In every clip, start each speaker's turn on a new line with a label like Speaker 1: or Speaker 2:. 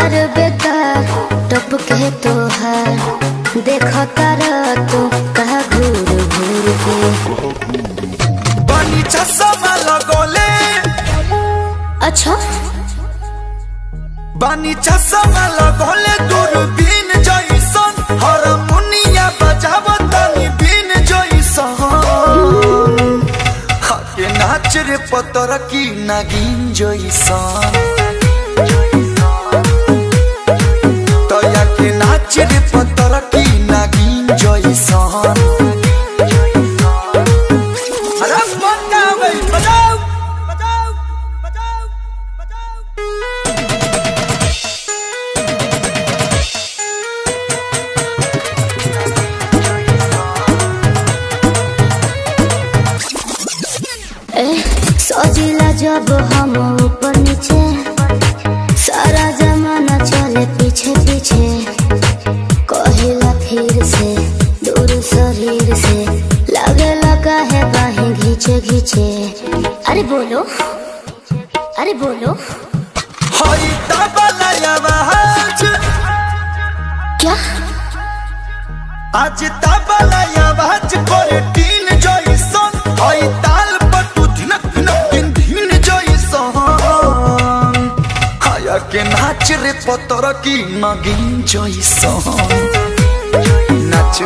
Speaker 1: प्यार बेकार टप के तोहार देखा तारा तो कहा घूर घूर के
Speaker 2: बनी चश्मा लगोले।
Speaker 1: अच्छा
Speaker 2: बनी चश्मा लगोले दूरबीन जइसन हारमोनिया बजावतानी बीन जइसन हाके नाच रे पतर की नागिन जइसन तया के नाच रे पतर की नागिन जइसन। अरे बजाओ बजाओ बजाओ बजाओ
Speaker 1: सजिला जब हम ऊपर नीचे सारा जमाना चले पीछे पीछे कहिला फिर से दूर शरीर से लगे लगा है बाहें घींचे घींचे। अरे बोलो अरे बोलो
Speaker 2: हई तबला आवाज
Speaker 1: क्या
Speaker 2: आज तबला आवाज करे टीन जइसन हई ताल पर तू धिनक धिनक दिन धीन जइसन हाया के नाच रे पतर की नागिन जइसन नाच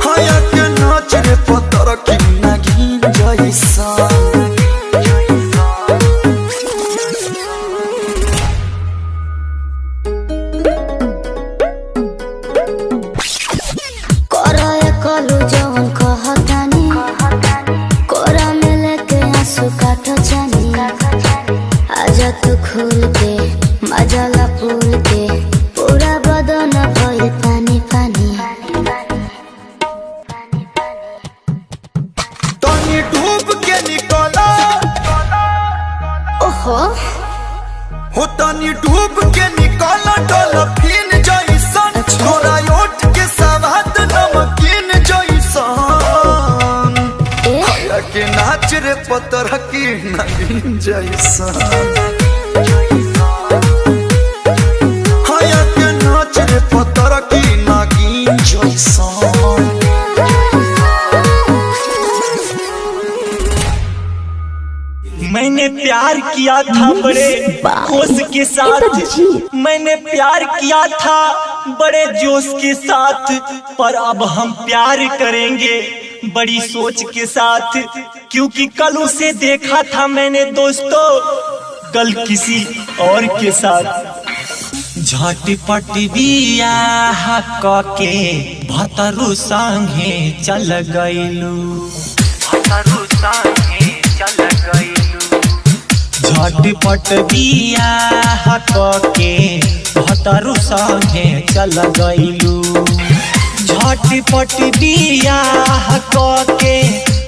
Speaker 2: हाया के नाच रे पतर की नागिन जइसन।
Speaker 1: कलू जवन कहतानी कोरा में लेके आंसू काटो जानी आजा तू खुल के मजाला फूल के पूरा बदन भइल पानी पानी।
Speaker 2: तनी डूब के निकला
Speaker 1: ओहो
Speaker 2: हो तनी डूब के निकला डॉल्फिन जइसन तोरा ओठ के सवाद नमकीन जइसन हाया के नाच रे पतर की नागिन जइसन हाया के नाच रे पतर की नागिन जइसन।
Speaker 3: मैंने प्यार किया था बड़े होश के साथ मैंने प्यार किया था बड़े जोश के साथ पर अब हम प्यार करेंगे बड़ी सोच के साथ क्योंकि कल उसे देखा था मैंने दोस्तों कल किसी और के साथ। झटपट बियाह के भतरू संगे चल गइलू झटपट बियाह के भतरू संगे चल गइलू झटपट बियाह के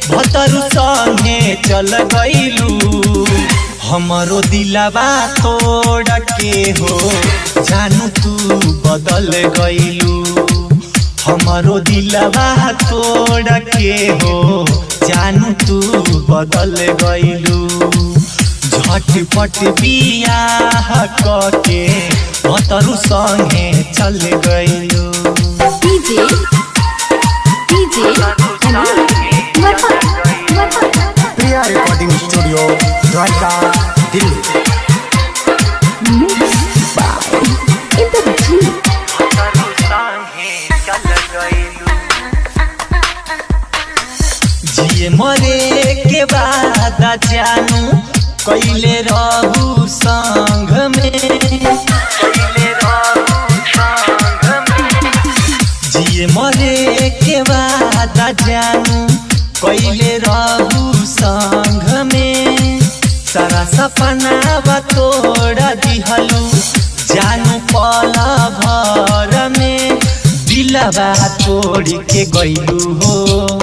Speaker 3: भतरू संगे चल गइलू हमरो दिलवा तोड़ के हो जानू तू बदल गइलू हमरो दिलवा तोड़ के हो जानू तू बदल गइलू झटपट बियाह के भतरू संगे चल गइलू।
Speaker 1: DJ DJ
Speaker 4: Priya recording studio Dwarka Delhi.
Speaker 3: जिए मरे के बाद जानू कैले रहू संग में जिए मरे के बाद जानू कैले रहू संग में सारा सपना तोड़ दिहलू जानू पल भर में दिलवा तोड़ के गइलू हो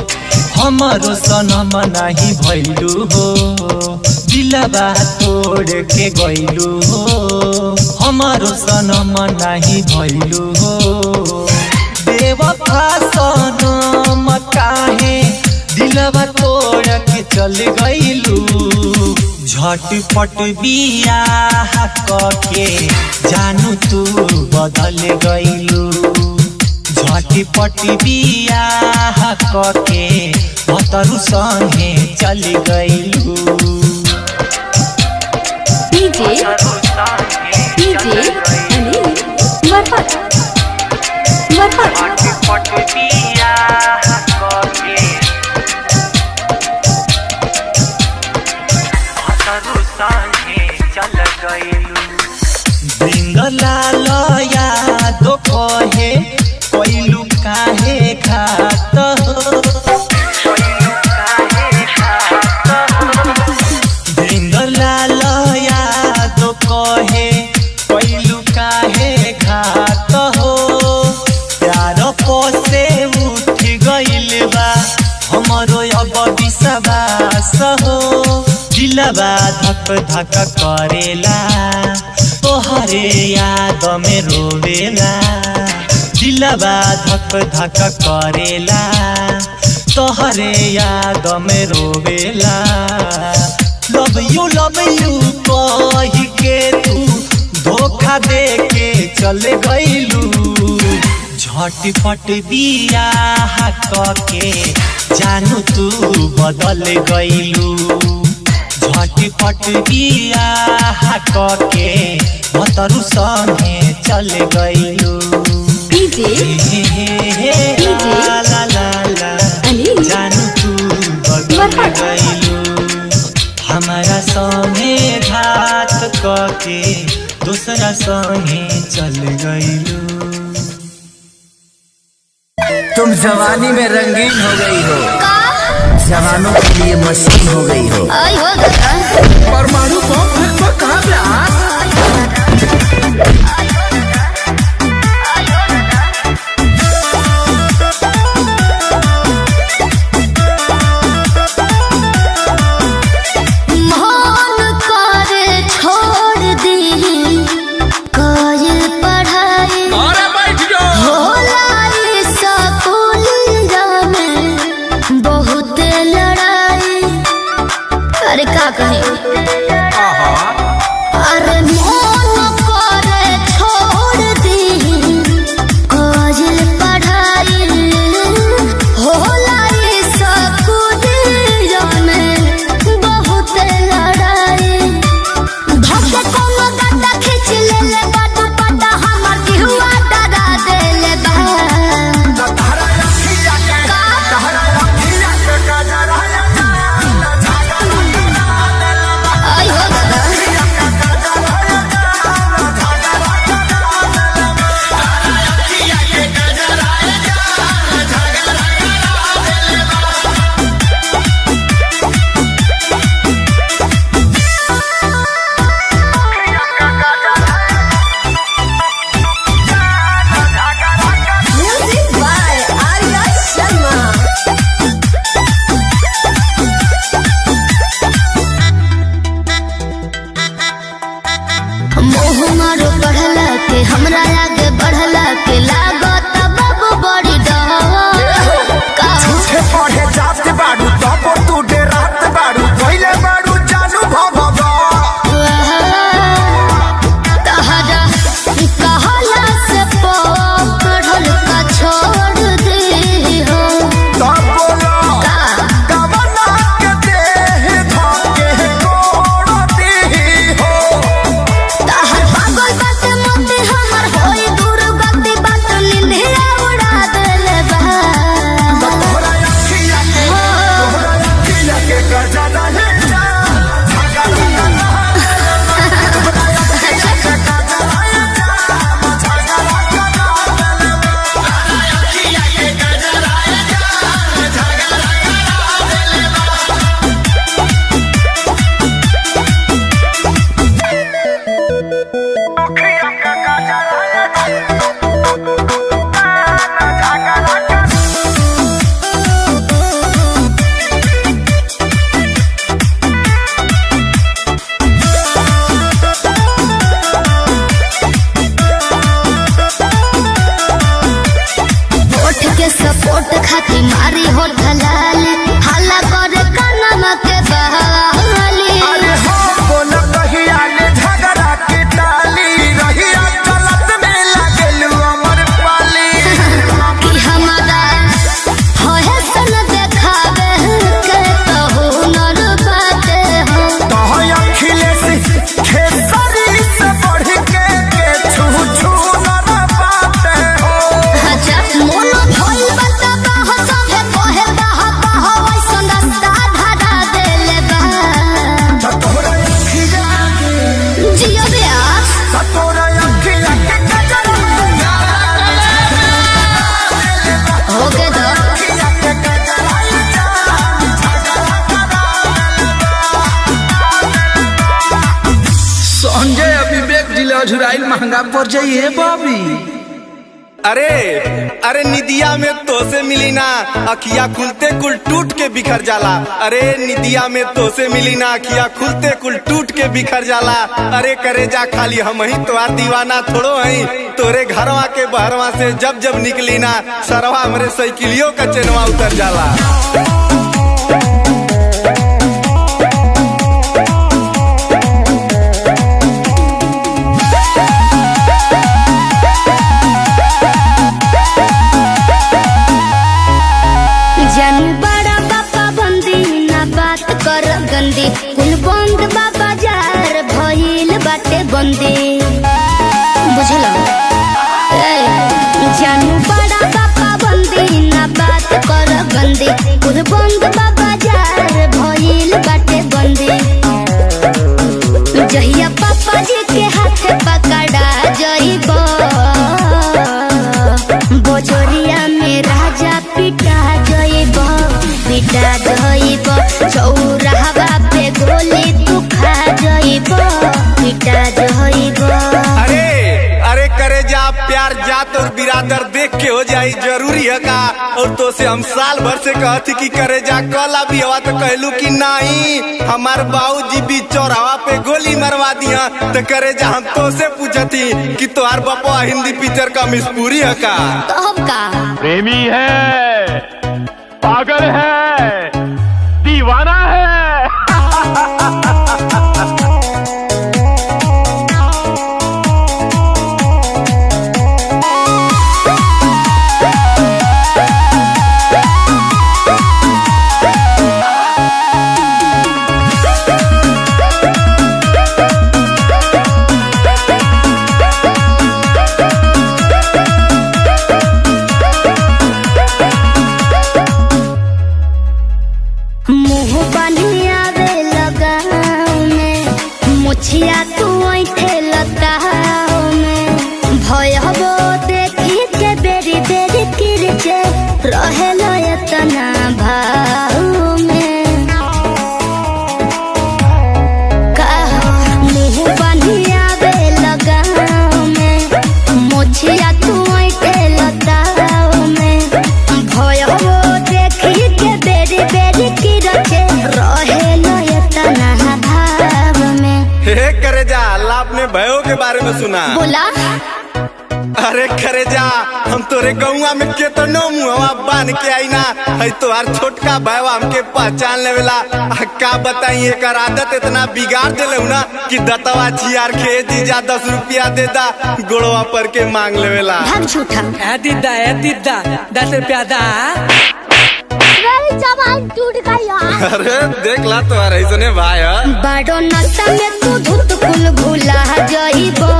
Speaker 3: हमरो सनम नाही भइलू हो दिलवा तोड़ के गइलू हो हमरो सनम नाही भइलू हो बेवफा सनम काहे दिलवा तोड़ के चल गइलू झटपट बियाह के जानू तू बदल गईलू झटपट बियाह के मतरू संगे चल गईलू
Speaker 5: डीजे अनिल मरहट
Speaker 3: झटपट बियाह के मतरू संगे चल गईलू बिंगलाल याद कहे कोइलू काहे घात बिंगलाल याद कहे कोइलू काहे घात हो प्यार पोसे उठ गइल बा हमरो अब विश्वास हो दिलबा धक धक करेला तोहरे याद में रोवेला दिलबा धक धक करेला तोहरे याद में रोवेला लव यू कही के तू धोखा दे के चल गईलू झटपट बियाह के जानू तू बदल गईलू झटपट बियाह के मतरू संगे चल गईलू ला ला ला जानू तू बदल गईलू हमारा संगे घात के दूसरा संगे चल गईलू
Speaker 4: तुम जवानी में रंगीन हो गई हो जवानों के लिए मशीन हो गई हो परमाणु बम फेंकबो कहाँ पे
Speaker 1: दूर
Speaker 4: अझुराइल महंगा पड़ जाइए बॉबी।
Speaker 2: अरे अरे निदिया में तो से मिली ना अखिया खुलते कुल टूट के बिखर जाला। अरे निदिया में तो से मिली ना अखिया खुलते कुल टूट के बिखर जाला। अरे करे जा खाली हम ही तोहार दीवाना थोड़ो हई। तोरे घरवा के बहरवा से जब जब निकली ना सरवा हमरे साइकिलियों का चेनवा उतर जाला।
Speaker 1: जानू बड़ा बाबा बंदी ना बात कर गंदी कुल बंद बाबा जार भइल बाटे बंदी बुझलो। जानू बड़ा बाबा बंदी ना बात कर गंदी कुल बंद बाबा जार भइल बाटे बंदी। जहिया पापा जी के हाथ पकड़ा जइबो बोझोरिया में राजा पिटा जइबो चौराहा पे गोली तू खा जइबो पिटा जइबो।
Speaker 2: अरे अरे करे जा प्यार जात और बिरादर देख के हो जाई जरूरी है का। और तो से हम साल भर से कहती कि करे जा कल भी हवा तो कहलू कि नहीं हमार बाबूजी भी चौराहा पे गोली मरवा दिया। तो करे जा हम तो से पूछती कि तोहार बापा हिंदी पिक्चर का मिसपूरी है का।
Speaker 1: तो का
Speaker 6: प्रेमी है, पागल है, दीवाना है।
Speaker 1: मुछिया तू ऐठे लताओ में भयबो देखी के बेरी बेरी किरचे रहेलो एतना भाव में। मुँह बनिया बे लगाओ में मुछिया तू ऐठे लताओ में भयबो देखी के बेरी बेरी किरचे रहेलो एतना भाव में।
Speaker 2: हे करे जा अल्लाह अपने भयो के बारे में सुना
Speaker 1: बोला।
Speaker 2: अरे करे जा हम तोरे गौवा में केतनो मुहवा बांध के आई ना है तोहार छोटका भयवा हमके पहचान लेवेला। का बताई एकर आदत इतना बिगाड़ देले ना कि दतवा छियार के जीजा 10 रुपया दे दा गोड़वा पर के मांग लेवेला।
Speaker 1: भाग झूठा
Speaker 7: दीदा 10 रुपया दा।
Speaker 1: जवान टूट गया।
Speaker 2: अरे देख ला तुम्हारा ऐसने भाई है।
Speaker 1: बड़ो नशा में तू धुत कुल भूला जइबो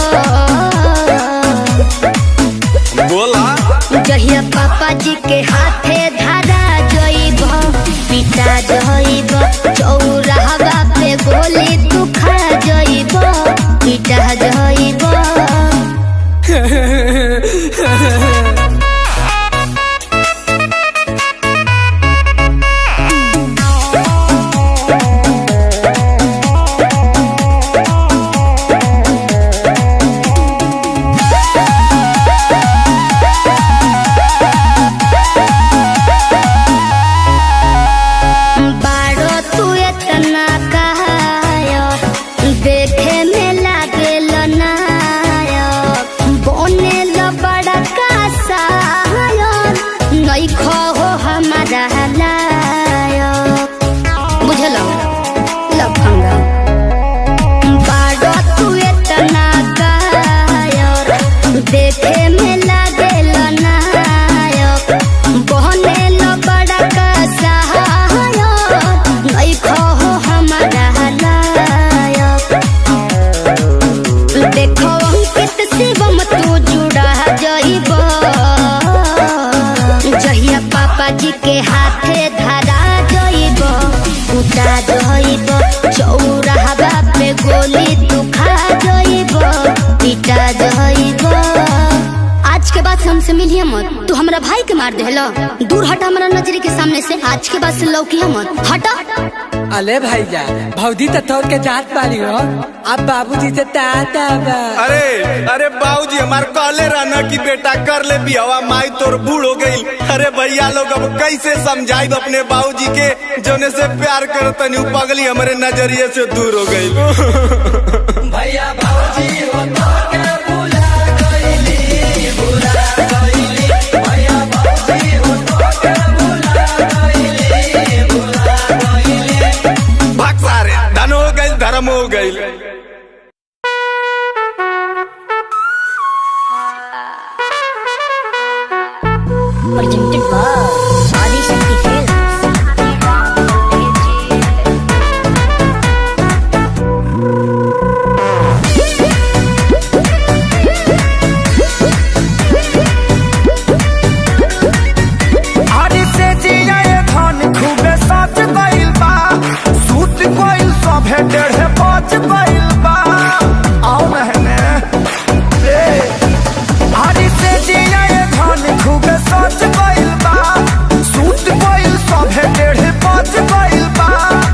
Speaker 2: बोला।
Speaker 1: जहिया पापा जी के हाथे धरा जइबो पिटा जइबो चौराहा पे गोली तू खा जइबो पिटा जइबो। बुझलो लफंगा बाड़ो तू इतना गायर देखे में लागेल नायक बहने लो बड़ा का सहायक नहीं खो हमारा लायक। देखो अंकित शिवम तू जुड़ा जइबो जहिया पापा जी के हाथे धरा जइबो उठा जइबो चौराहा पे गोली तू खा जइबो पिटा जइबो। आज के बाद बाद से हमसे मिलिए मत। तू हमरा भाई के मार देला, दूर हट हमरा नजर के सामने से। आज के बाद से लौकिया मत, हटा।
Speaker 7: अले भैया भौजी तो तोड़ के जात पाली हो, अब बाबूजी से ताता बा।
Speaker 2: अरे बाबूजी हमार कहले रहना कि बेटा कर ले बियावा, माई तोर बूढ़ हो गई। अरे भैया लोग अब कैसे समझाई अपने बाबूजी के जोने से प्यार कर तनी पगली हमारे नजरिए से दूर हो गई।
Speaker 4: भैया बाबूजी हो तो के भुला गईली, भुला गईली। भैया बाबूजी हो तो के भुला गईली, भुला गईली।
Speaker 2: भाग सारे, धन हो गई धर्म हो गई।
Speaker 1: Presented by Adi Shakti Films.
Speaker 4: हरी से जिया ये धन खूबे सच गइल बा, सूत गइल सभे 1:30 बज गइल बा। आओ महने रे हरी से जिया ये धन खूबे सच गइल बा, सूत गइल सभे 1:30 बज गइल बा।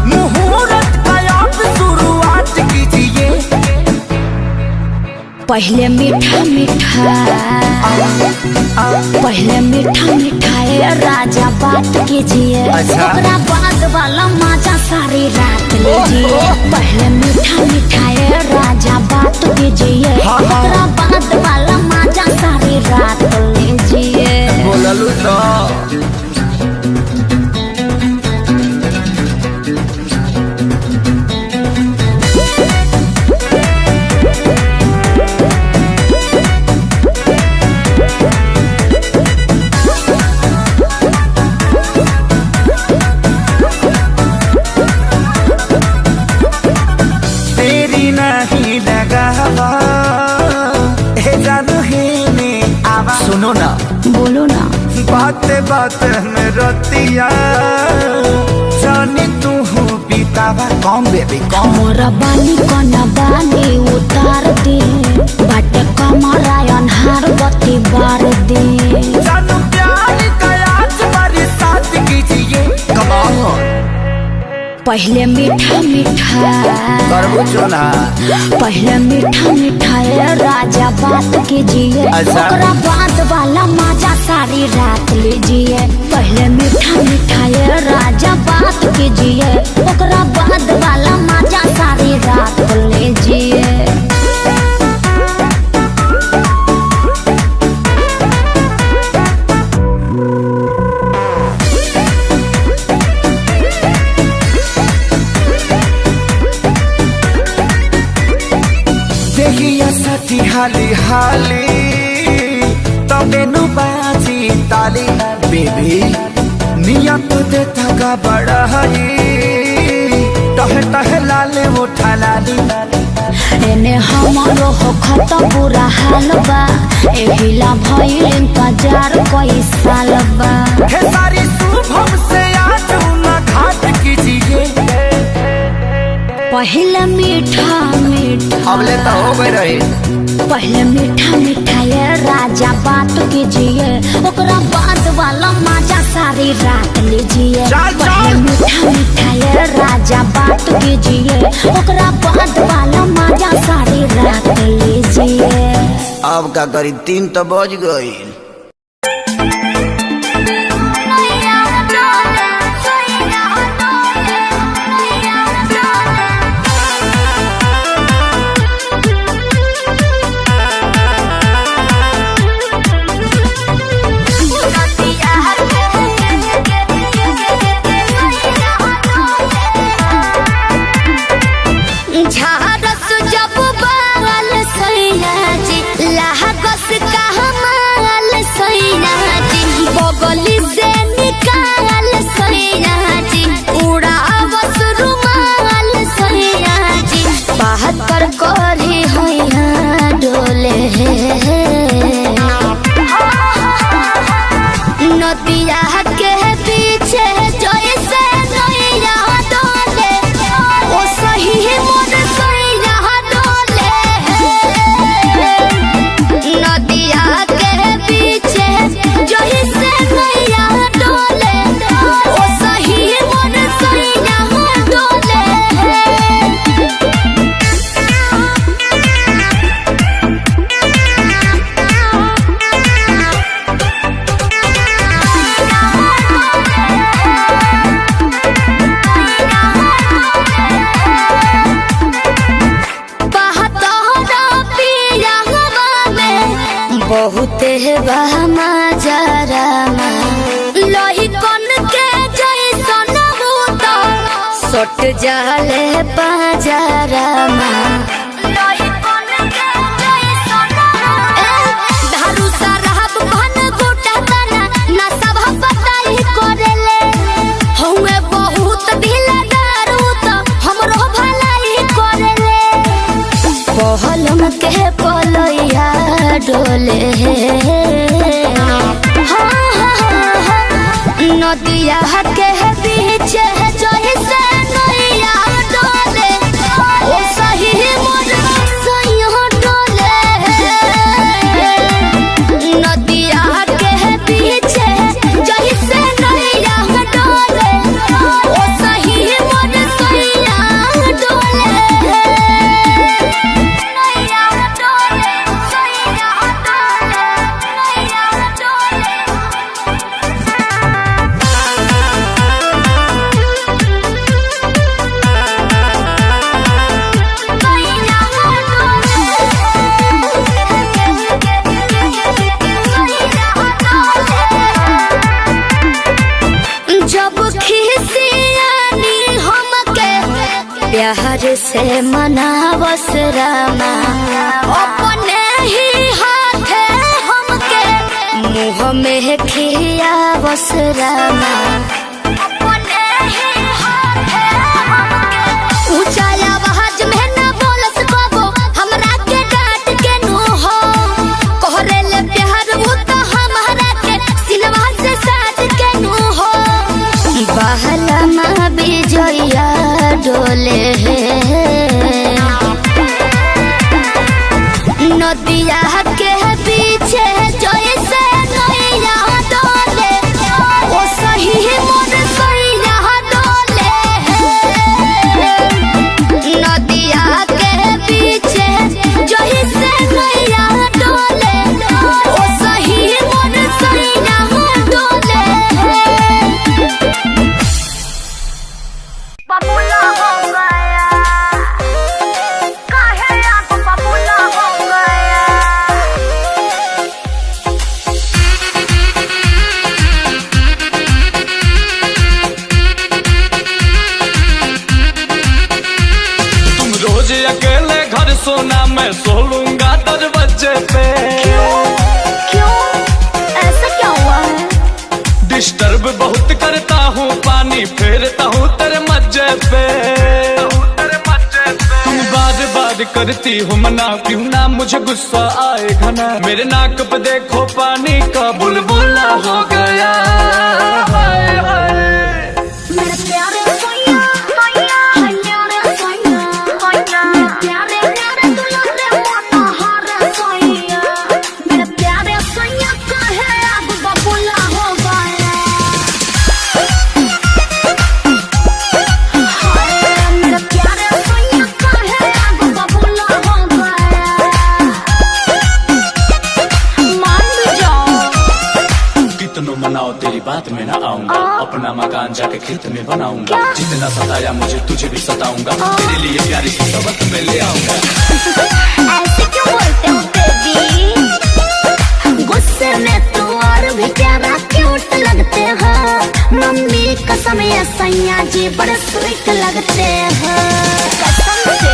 Speaker 4: मुहूर्त का आप शुरुआत कीजिए।
Speaker 1: पहले मीठा मीठा, पहले मीठा मीठा ये राजा बात कीजिए, ओकरा बाद वाला मजा सारी रात लीजिए। पहले मीठा मीठा ये राजा बात कीजिए, ओकरा बाद वाला मजा सारी रात लीजिए।
Speaker 4: बोललू तो तेरी नहीं लगावा हे जानू ही में आवा। सुनो ना,
Speaker 1: बोलो ना।
Speaker 4: बाते बाते में रतिया जानी तू हो बीतावा। कौन बेबी कौन?
Speaker 1: मोरा बानी कोना बानी उतार दे, बाटे कमरा अनहार बत्ती बार दे।
Speaker 4: जानू प्यार का आज हमारे साथ कीजिए। कमाल
Speaker 1: पहले मीठा मीठा, पहले मीठा मीठा ये राजा बात कीजिए, ओकरा बाद वाला मजा सारी रात लीजिए। पहले मीठा मीठा ये राजा बात कीजिए, ओकरा बाद वाला मजा सारी रात लीजिए।
Speaker 4: देखिया सती हाली हाली तबे नु बाजी ताली। बेबी नियत दे थका बड़ा हई, टह टह लाले उठा लाली।
Speaker 1: एने हमारो हो खत बुरा हाल बा, एहिला भइल इंतजार कई साल बा।
Speaker 4: हे सारी शुभम से आज ना घाट कीजिए।
Speaker 1: पहले मीठा मीठा,
Speaker 4: अबले तो हो गए रही।
Speaker 1: पहले मीठा मीठा ये राजा बात कीजिए, ओकरा बाद वाला मजा सारी रात लीजिए। पहले मीठा मीठा ये राजा बात कीजिए, ओकरा बाद वाला मजा सारी रात लीजिए।
Speaker 4: अब का करी 3 तो बज गई।
Speaker 1: झारस जब बाल सैया जी, लागस का हमाल सैया जी, बगली से निकाल सैया जी, उड़ावस रुमाल सैया जी, बात कर करी होया डोले। नदिया के पीछे जैसे नैया डोले, ओ सही मोर सैया डोले। नदिया के पीछे बहुत बहमा जरामा लोही कन के जैसन होता सट जाले पाजरामा लोही कन के जैसन धारू सरहब भन गोटा तना ना सब बताई करेले हउए बहुत ढीला दारू तो हमरो भलाई करेले पहलम के पलैया डोले नदिया के पीछे जैसे नैया डोले ओ सही मोर सैया डोले नदिया के पीछे जैसे नैया डोले ओ सही मोर सैया डोले नैया डोले सैया डोले नैया डोले जब खिसियानी हमके प्यार से मनावस रामा अपने ही हाथे हमके मुँह में खियावस रामा अपने ही हाथे हमके ऊंचा आवाज में न बोलस कबो हमरा के डांट के नु हो कहरेले प्यार वो तो हमरा के सिलवा से साथ के नु हो बहला माँ बिजया डोले नदिया के पीछे जैसे नैया डोले ओ सही मोर सैया डोले नदिया के पीछे जैसे नैया डोले ओ सही मोर सैया डोले बबुला हो गया काहे आप बबुला हो गया
Speaker 8: तुम रोज अकेले घर सोना मैं सो लूंगा दरवाजे पे
Speaker 1: क्यों ऐसा क्या हुआ है
Speaker 8: डिस्टर्ब बहुत करता हूँ पानी फेरता हूँ तेरे मज्जे पे तुम बार बार करती हो मना क्यों ना मुझे गुस्सा आए घना मेरे नाक पे देखो पानी का बुलबुला हो गया हाय हाय
Speaker 1: मेरे प्यारे सैया हन्यारे सैया मेरे प्यारे प्यारे दुलारे मनोहर सैया मेरे प्यारे सैया काहे अब बबुला हो गया मेरे प्यारे सैया काहे अब बबुला हो गया मान भी जाओ
Speaker 8: कितनों मनाओ तेरी बात में ना आऊंगा अपना मकान जाके खेत में बनाऊंगा जितना सताया मुझे तुझे भी सताऊंगा तेरे लिए प्यारी सी सबक में ले आऊंगा
Speaker 1: ऐसे क्यों बोलते हो बेबी गुस्से में तू और भी प्यारा क्यूट लगते हो मम्मी कसम ये सैया जी बड़े स्वीट लगते हो कसम से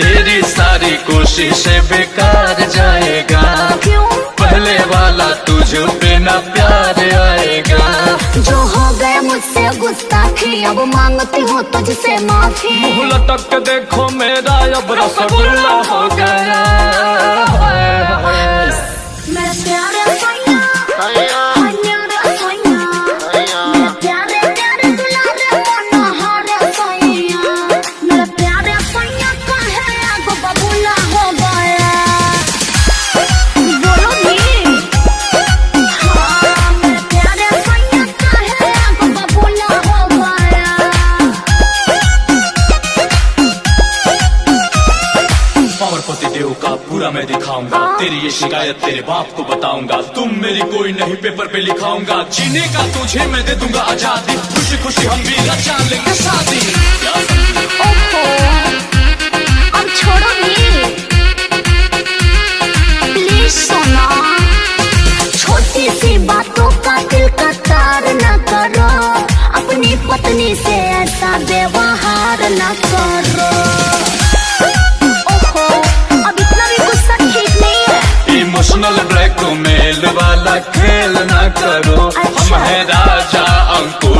Speaker 8: तेरी सारी कोशिशें बेकार जाएगा
Speaker 1: क्यों
Speaker 8: पहले वाला तुझे पे ना प्यार आएगा
Speaker 1: जो हो गया मुझसे गुस्ताखी अब मांगती हूँ तुझसे माफी
Speaker 8: मुँह लटक के देखो मेरा अब रसगुल्ला हो गया हाय हाय
Speaker 1: मेरे प्यारे सैया हन्यारे सैया मेरे प्यारे प्यारे दुलारे मनोहर सैया मेरे प्यारे सैया काहे अब बबुला हो गया बोलो भी हाँ मेरे प्यारे सैया काहे अब बबुला हो गया
Speaker 8: पावरपति देव का पूरा मैं दिखाऊंगा तेरी ये शिकायत तेरे बाप को बताऊंगा तुम मेरी कोई नहीं पेपर पे लिखाऊंगा जीने का तुझे मैं दे दूंगा आजादी खुशी खुशी हम भी रचा लेंगे शादी
Speaker 1: ओहो अब छोड़ो भी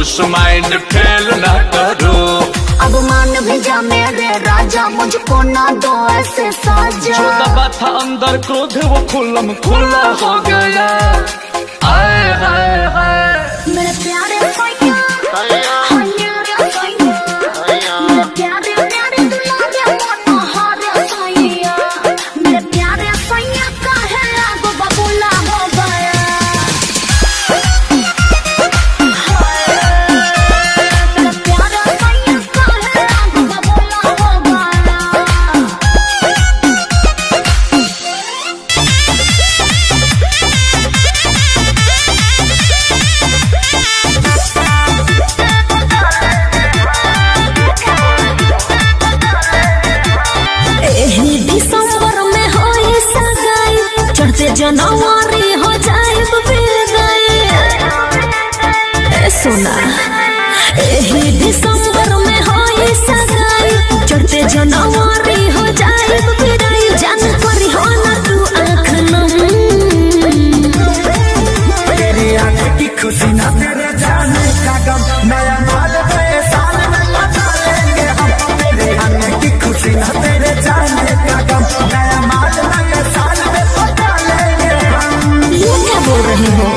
Speaker 8: होश माइंड फेल ना करो।
Speaker 1: अब मान भी जा मेरे राजा, मुझको ना दो ऐसे साजा।
Speaker 8: जो दबा था अंदर क्रोध वो खुल्लम खुल्ला हो गया। आए हाय हाय
Speaker 1: मेरे प्यारे सैया, हाँ मेरे सैया, मेरे प्यारे प्यारे दुलारे मनोहर सैया, मेरे प्यारे सैया काहे आगो बबूला हो गया। मेरे प्यारे सैया काहे आगो बबूला हो गया। एही दिसंबर में होई सगाई, चढ़ते जनवरी हो जाए बेगाई। ए सुना, एही दिसंबर में होई सगाई, चढ़ते जनवरी हो जाए बेगाई। जान परी हो ना तू आँख नम,
Speaker 4: तेरी आंख की खुशी ना तेरे जाने का गम, नया माल नए साल में मचा लेंगे हम। तेरी आंख की खुशी ना तेरे जाने का गम, नया माल नए साल में मचा लेंगे हम।
Speaker 1: ये क्या बोल रही हो?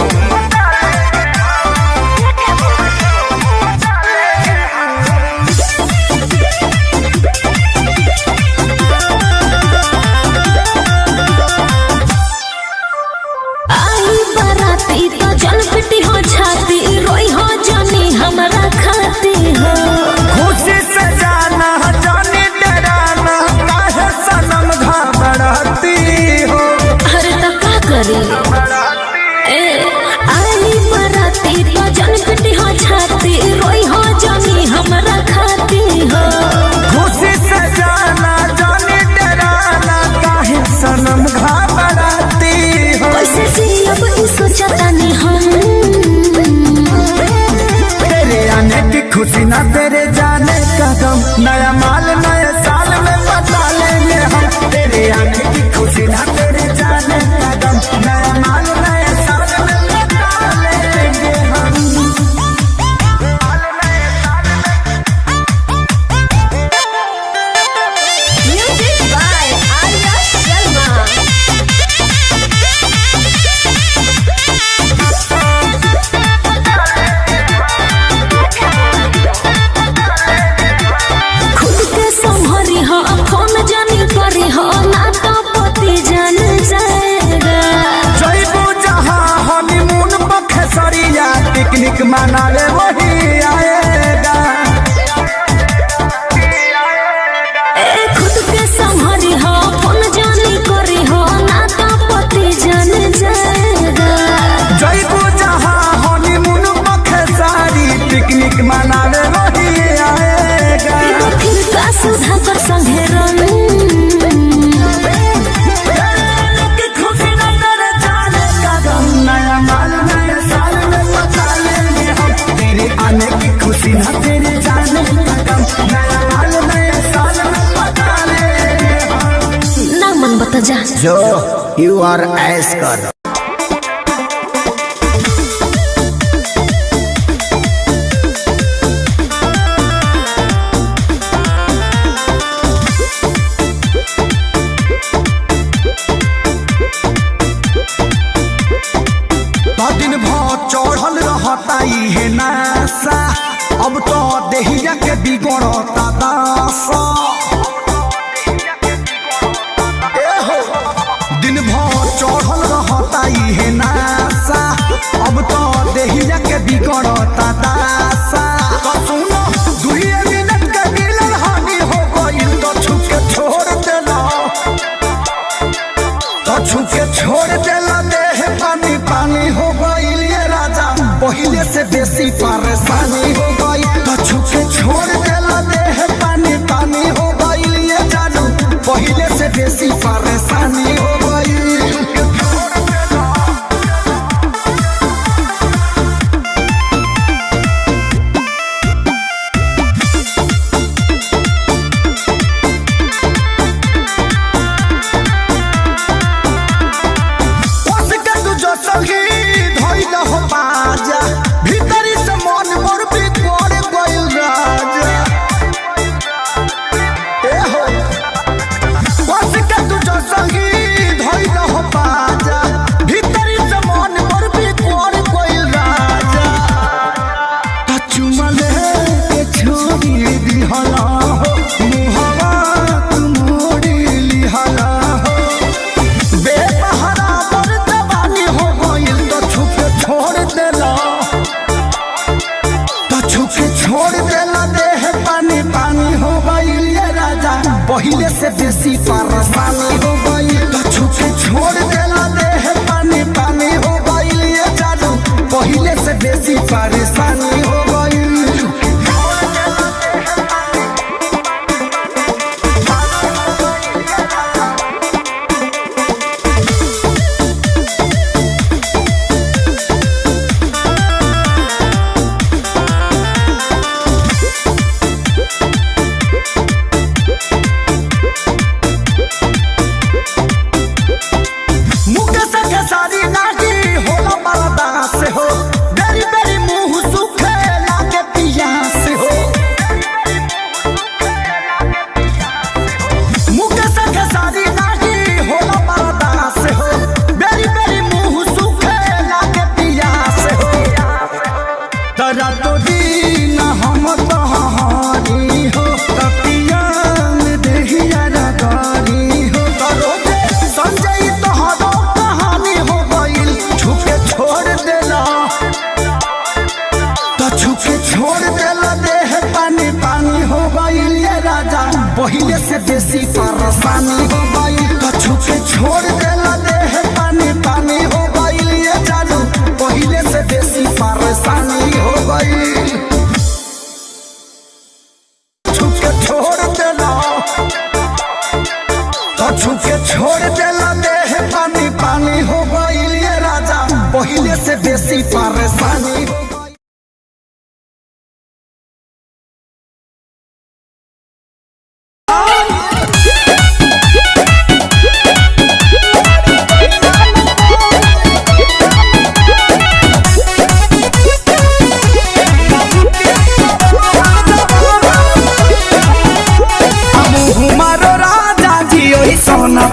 Speaker 1: आई बराती तो जल पिटी हो छाती, रोई हो जानी हमरा खाती हो।
Speaker 4: खुशी से जाना जाने डराना, काहे सनम घबराती हो।
Speaker 1: अरे तो का करी? ए आई बराती तो जल पिटी हो छाती, रोई हो जानी हमरा खाती हो।
Speaker 4: खुशी से जाना जाने डराना, काहे सनम घबराती हो।
Speaker 1: कैसे जियब ई सोचता नहीं हम,
Speaker 4: तेरे आने की खुशी ना तेरे जाने का गम, नया माल नए साल में बता लेंगे हम। तेरे आने की खुशी ना तेरे जाने का गम, नया माल नए साल में बता लेंगे हम।
Speaker 5: Music by Arya Sharma.
Speaker 1: खुद के संभरी हो, फोन जानी करी हो, ना तो पति जान जाएगा।
Speaker 4: जयबू जहाँ हनीमून बखेसरिया, पिकनिक मनावे वही आएगा।
Speaker 1: ए खुद के संभरी हो, फोन जानी करी हो, ना तो पति जान जाएगा।
Speaker 4: जयबू जहाँ हनीमून बखेसरी, पिकनिक मनावे वही आएगा।
Speaker 1: तो फिर का सुधा कर संगे रंग,
Speaker 4: खुशी ना तेरे जाने का गम, नया माल नए साल में बता लेंगे हम। तेरे आने की खुशी ना तेरे जाने का गम, नया माल नए साल में बता लेंगे हम।
Speaker 1: ना मन बता जा।
Speaker 4: जो यू आर ऐस कर दिन भर चढ़ल रहता है नासा, अब तो देहिया के बिगड़ता दासा। दिन भर चढ़ल रहता है नासा, अब तो देहिया के बिगड़ता दासा। तो सुनो, दुइये मिनट के मिलन हानि हो गइल, तो छुके छोड़ देला, तो छुके छोड़ देला। देह पानी पानी हो गइल ये राजा, पहिले से बेसी परेशानी हो गई। तो छुके छोड़ देला, देह पानी पानी हो गइल ये जानू, पहिले से बेसी परेशानी हो गई। पहले से बेसी परेशानी हो गई। छुपे छोड़ देला देह पानी पानी हो गई। ये जादू पहले से बेसी परेशानी हो गई। पहले से बेसी परेशानी हो गई। कछु के छोड़ देला देह पानी पानी हो गई। ये जादू पहले से बेसी परेशानी हो गई। कछु के छोड़ देला देह पानी पानी हो गई। ये राजा पहले से बेसी परेशानी हो गई।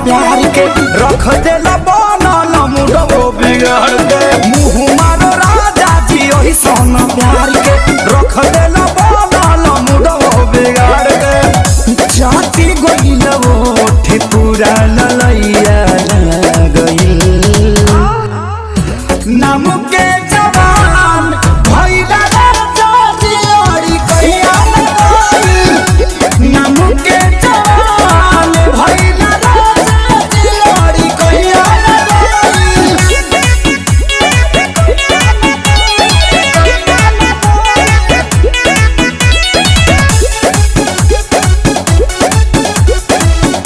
Speaker 4: प्यार के रख देला बनल मुडो बिगाड़ के। मुँह मारो राजा जी ओही सोना प्यार के रख देला बनल मुडो बिगाड़ के। जाति गइल ओठ पूरा ललैया गइल। नाम के जवान भइला राजा जी ओरी कहिया गइल। नाम के जवान भइला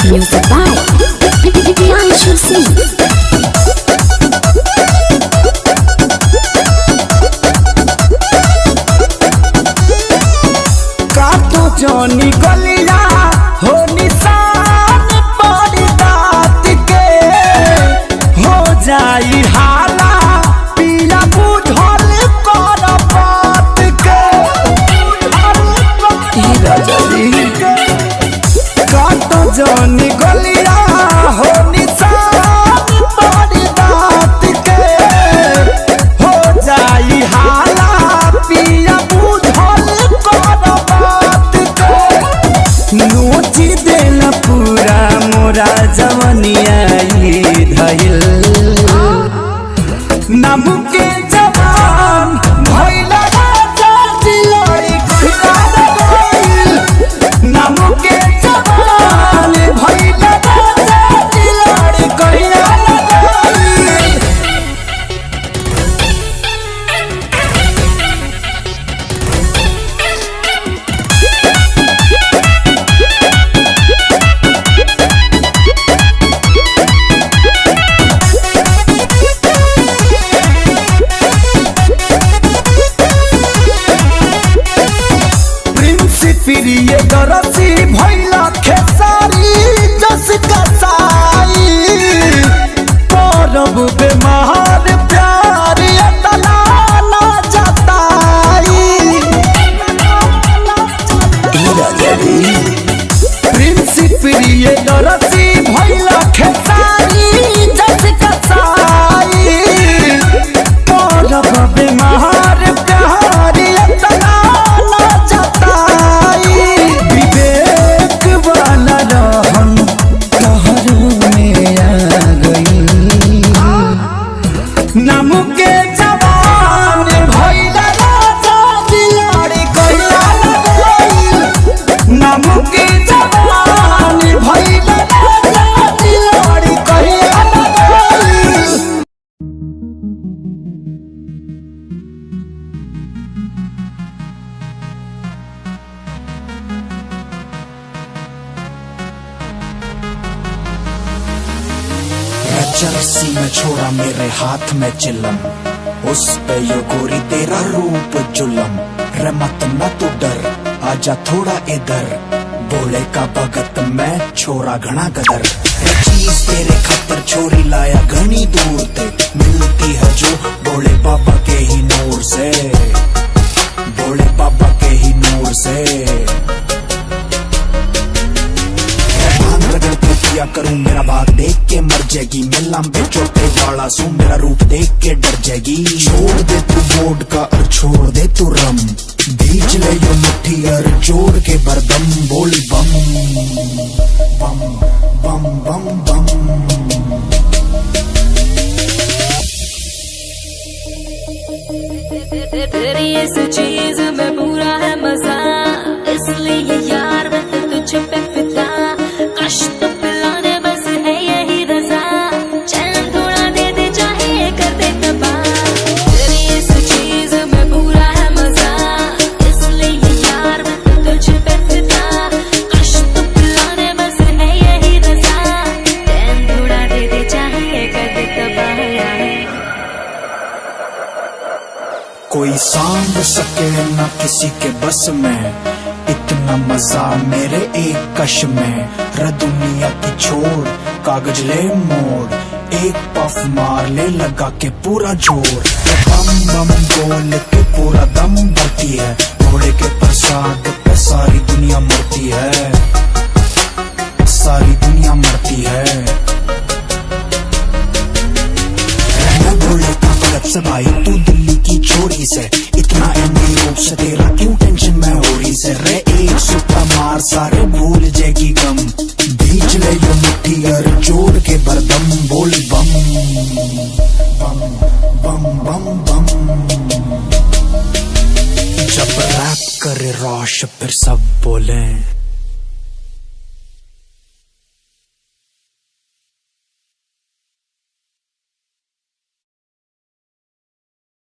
Speaker 1: Music by Priyanshu Singh.
Speaker 4: काटो जौनी गलिया हो निशान पड़ी दात के। हो जाई हाला पीला बुझल कर बात के। काटो जौनी गलिया हो निशान पड़ी दात के। हो जाई हाला पिया बुझल कर बात के। नोची देला पूरा मोरा जवनिया धइल। नाम के जवान भइला राजा जिलड़ी कहिया गइल। नाम के जवान भइला राजा जिलड़ी कहिया गइल। प्रिय दरसी भइला खेसारी जस कसाई। परब बेमार प्यार एतना ना जताई। प्रिंस प्रिय दरसी भइला खेसारी जस कसाई। परब बेमार प्यार एतना ना जताई। विवेक वाला रहन कहरों में आ गई। नाम के जवान भइला राजा दिलाड़ी कहिया गइल। नाम के जवान चरसी में छोड़ा मेरे हाथ में चिलम, उस पे यो गोरी तेरा रूप जुलम। रे मत न तू डर, आजा थोड़ा इधर, बोले का भगत मैं छोरा घना गदर। चीज तेरे खतर छोरी लाया घनी दूर ते, मिलती है जो बोले बाबा के ही नूर से, बोले बाबा के ही नूर से। क्या करूं मेरा भाग देख के मर जाएगी, मैं लंबे चौटे वाला सू मेरा रूप देख के डर जाएगी। छोड़ दे तू बोर्ड का और छोड़ दे तू रम, बीच ले यो मुट्ठी और जोड़ के बरदम, बोल बम बम बम बम बम।
Speaker 9: तेरी इस चीज में पूरा है मजा, इसलिए यार मैं तुझ पे फिदा, कष्ट पिलाने बस है यही रजा, चैन थोड़ा दे दे चाहे कर दे तबाह। तेरी इस चीज में पूरा है मजा, इसलिए यार मैं तुझ पे फिदा, कष्ट पिलाने बस है यही रजा, चैन थोड़ा दे दे चाहे कर दे तबाह।
Speaker 4: कोई सांभ सके न किसी के बस में, इतना मजा मेरे एक कश में। रे दुनिया की छोड़ कागज ले मोड़, एक पफ मार ले लगा के पूरा जोर। बम बम बोल के पूरा दम भरती है, घोड़े के प्रसाद पे सारी दुनिया मरती है, सारी दुनिया मरती है। बोले का भगत से भाई तू दिल्ली की छोरी से, इतना एमडी रूप से तेरा क्यों टेंशन में हो रही से। रे एक सुट्टा मार सारे भूल जाएगी गम, बीच ले यो मुट्ठी और जोड़ के बरदम, बोल बम बम बम बम बम। जब रैप करे रोश फिर सब बोले